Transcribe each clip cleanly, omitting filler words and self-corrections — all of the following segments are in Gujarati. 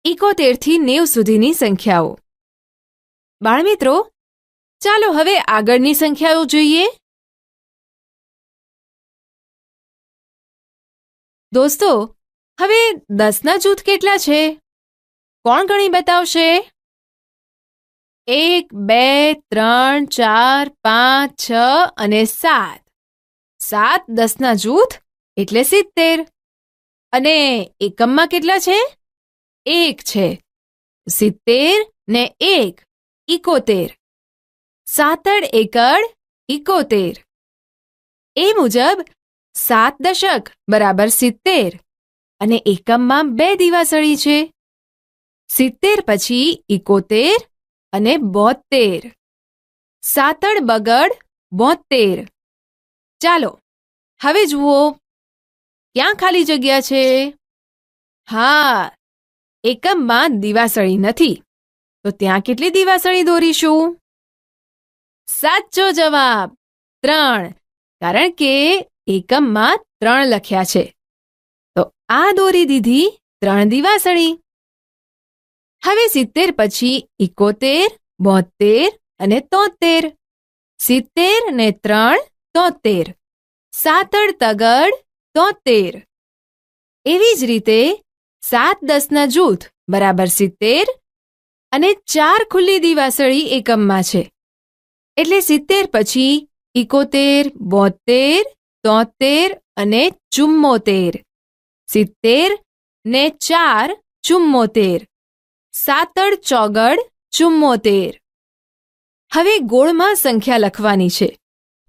71 થી 90 સુધીની સંખ્યાઓ. બાળમિત્રો, ચાલો હવે આગળની સંખ્યાઓ જોઈએ. દોસ્તો, હવે 10ના જૂથ કેટલા છે? કોણ ગણી બતાવશે? 1, 2, 3, 4, 5, 6 અને 7. 7 10ના જૂથ એટલે 70. અને એકમમાં કેટલા છે? 1 છે. 70 ને 1 71. 7 એકડ 71. એ મુજબ 7 દશક બરાબર 70 અને એકમમાં 2 દિવાસળી છે. 70 પછી 71 અને 72. 7 બગડ 72. ચાલો હવે જુઓ, ક્યાં ખાલી જગ્યા છે? હા, એકમમાં દિવાસળી નથી, તો ત્યાં કેટલી દિવાસળી દોરીશું? સાચો જવાબ 3, કારણ કે એકમમાં 3 લખ્યા છે, તો આ દોરી દીધી 3 દિવાસળી. હવે 70 પછી 71, 72 અને 73. 70 ને 3 73. 7 તગડ 73. એવી જ રીતે 7 10ના જૂથ બરાબર 70 અને 4 ખુલ્લી દિવાસળી એકમમાં છે, એટલે 70 પછી 71, 72, 73 અને 74. 70 ને 4 74. 7 ચોગડ 74. હવે ગોળમાં સંખ્યા લખવાની છે.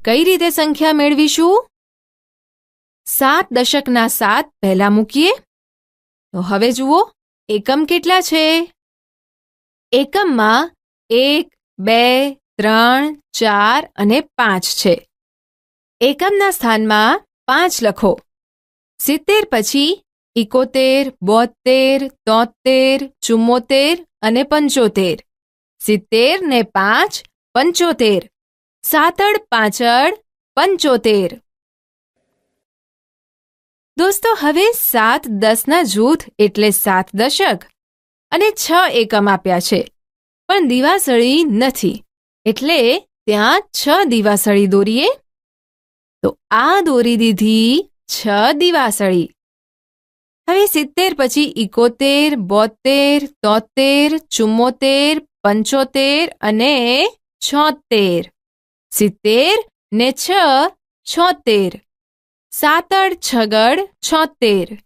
કઈ રીતે સંખ્યા મેળવીશું? 7 દશકના 7 પહેલા મૂકીએ. તો હવે જુઓ, એકમ કેટલા છે? એકમમાં 1, 2, 3, 4 અને 5 છે. એકમના સ્થાનમાં 5 લખો. 70 પછી 71, 72, 73, 74 અને 75. 70 ને 5 75. 7 5 75. દોસ્તો, હવે 7 10ના જૂથ એટલે 7 દશક અને 6 એકમ આપ્યા છે, પણ દિવાસળી નથી, એટલે ત્યાં 6 દિવાસળી દોરીએ. તો આ દોરી દીધી 6 દિવાસળી. હવે 70 પછી 71, 72, 73, 74, 75 અને 76. 70 ને 6 76. 7 છગડ 76.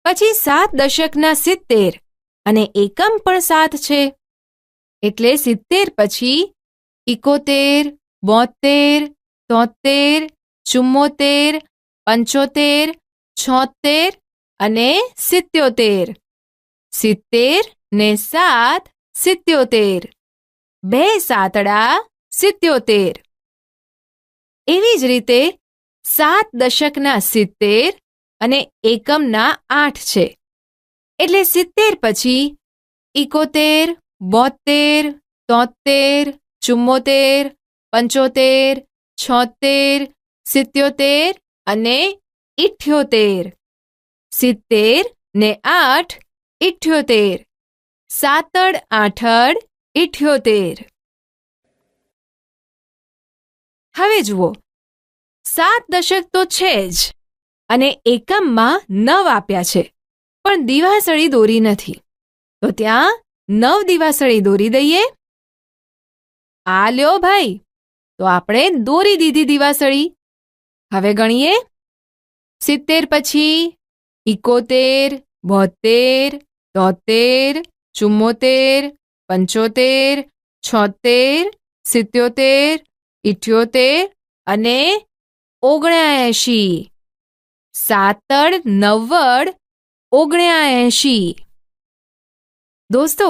પછી 7 દશકના 70 અને એકમ પણ 7 છે, એટલે 70 પછી 71, 72, 73, 74, 75, 76 અને 77. 70 ને 7 77. 2 સાતડા 77. એવી જ રીતે 7 દશકના 70 અને એકમના 8 છે, એટલે 70 પછી 71, 72, 73, 74, 75, 76, 77 અને 78. 70 ને 8 78. 7 8 78. હવે જુઓ, 7 દશક તો છે જ અને એકમમાં 9 આપ્યા છે, પણ દિવાસળી દોરી નથી, તો ત્યાં 9 દિવાસળી દોરી દઈએ. આ લ્યો ભાઈ, તો આપણે દોરી દીધી દિવાસળી. હવે ગણીએ. 70 પછી 71, 72, 73, 74, 75, 76, 77, 78 અને 79. 7 90 79. દોસ્તો,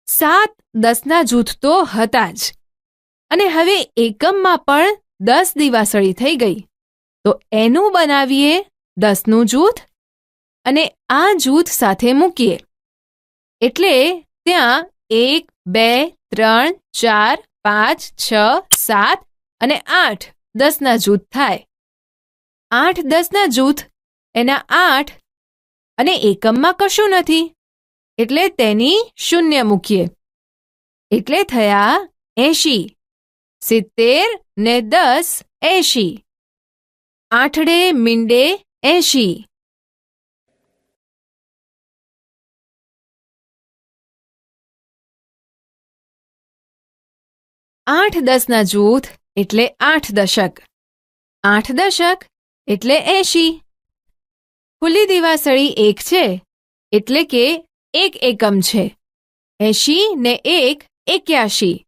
7 10ના જૂથ તો હતા જ, અને હવે એકમમાં પણ 10 દિવાસળી થઈ ગઈ, તો એનું બનાવીએ 10નું જૂથ અને આ જૂથ સાથે મૂકીએ, એટલે ત્યાં 1, 2, 3, 4, 5, 6, 7 અને 8 10ના જૂથ થાય. 8 10ના જૂથ, એના 8 અને એકમમાં કશું નથી, એટલે તેની શૂન્ય મૂકીએ એટલે થયા 80. 70 ને 10 80. આઠડે મીંડે 80. આઠ દસના જૂથ એટલે 8 દશક. 8 દશક એટલે 80. ખુલ્લી દિવાસળી 1 છે એટલે કે 1 એકમ છે. 80 ને 1 81.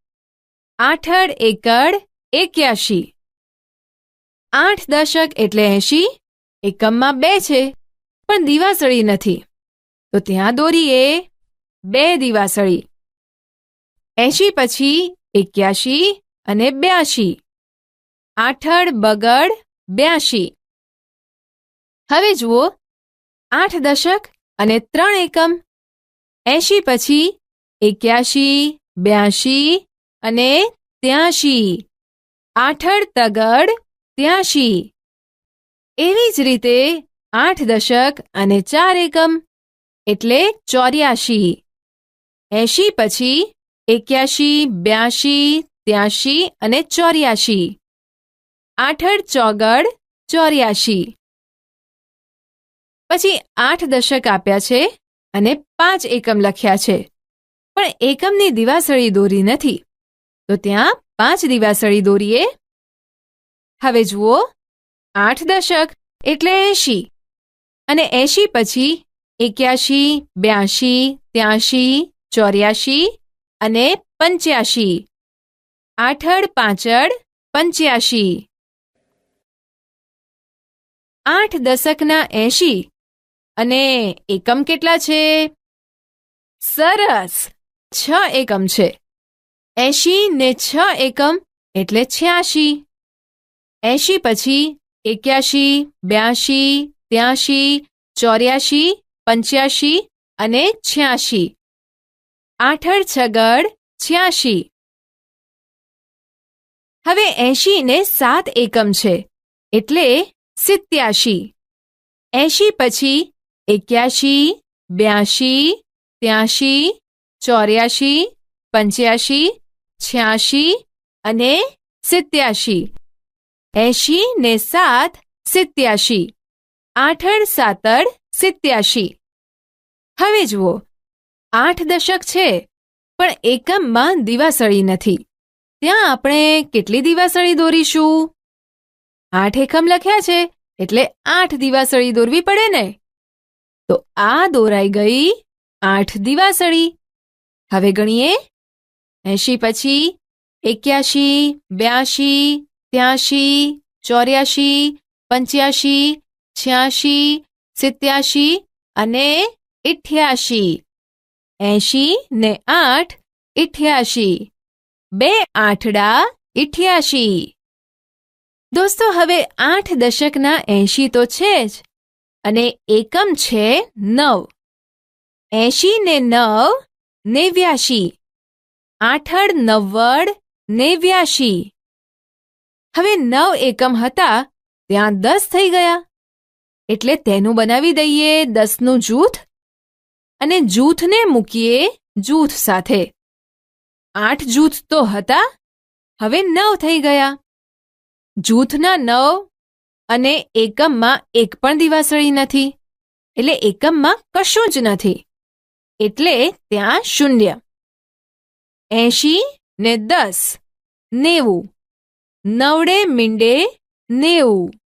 આઠડ એકડ 81. 8 દશક એટલે 80. એકમમાં 2 છે પણ દિવાસળી નથી તો ત્યાં દોરીએ 2 દિવાસળી. 80 પછી 81 અને 82. આઠડ બગડ 82. હવે જુઓ 8 દશક અને 3 એકમ. 80 પછી 81 82 અને 83. આઠડ તગડ 83. એવી જ રીતે 8 દશક અને 4 એકમ એટલે 84. 80 પછી 81 82 83 અને 84. આઠડ ચોગડ 84. પછી 8 દશક આપ્યા છે અને 5 એકમ લખ્યા છે પણ એકમની દિવાસળી દોરી નથી તો ત્યાં 5 દિવાસળી દોરીએ. હવે જુઓ 8 દશક એટલે 80 અને 80 પછી 81 82 83 84 અને 85. આઠડ પાંચડ 85. 8 દશકના 80 અને એકમ કેટલા છે? સરસ 6 એકમ છે. 80 ને 6 એકમ એટલે 86. 80 પછી 81 82 83 84 85 અને 86. આઠડ છગડ 86. હવે 80 ને 7 એકમ છે એટલે 87. 80 પછી 81 82 83 84 85 86 અને 87. 80 ને 7 87. આઠડ સાતડ 87. હવે જુઓ 8 દશક છે પણ એકમમાં દિવાસળી નથી ત્યાં આપણે કેટલી દિવાસળી દોરીશું? 8 એકમ લખ્યા છે એટલે 8 દિવાસળી દોરવી પડે ને તો આ દોરાઈ ગઈ 8 દિવાસળી. હવે ગણીએ 80 પછી 81 82 83 84 85 86 87 અને 88. 80 ને 8 88. 2 આઠડા 88. દોસ્તો હવે 8 દશકના 80 તો છે જ અને એકમ છે 9. 80 ને 9 89. આઠડ 90 89. હવે 9 એકમ હતા ત્યાં 10 થઈ ગયા એટલે તેનું બનાવી દઈએ 10નું જૂથ અને જૂથને મૂકીએ જૂથ સાથે. 8 જૂથ તો હતા હવે 9 થઈ ગયા. જૂથના 9 અને એકમમાં એક પણ દિવાસળી નથી એટલે એકમમાં કશું જ નથી એટલે ત્યાં શૂન્ય. 80 ને 10 90. નવડે મીંડે 90.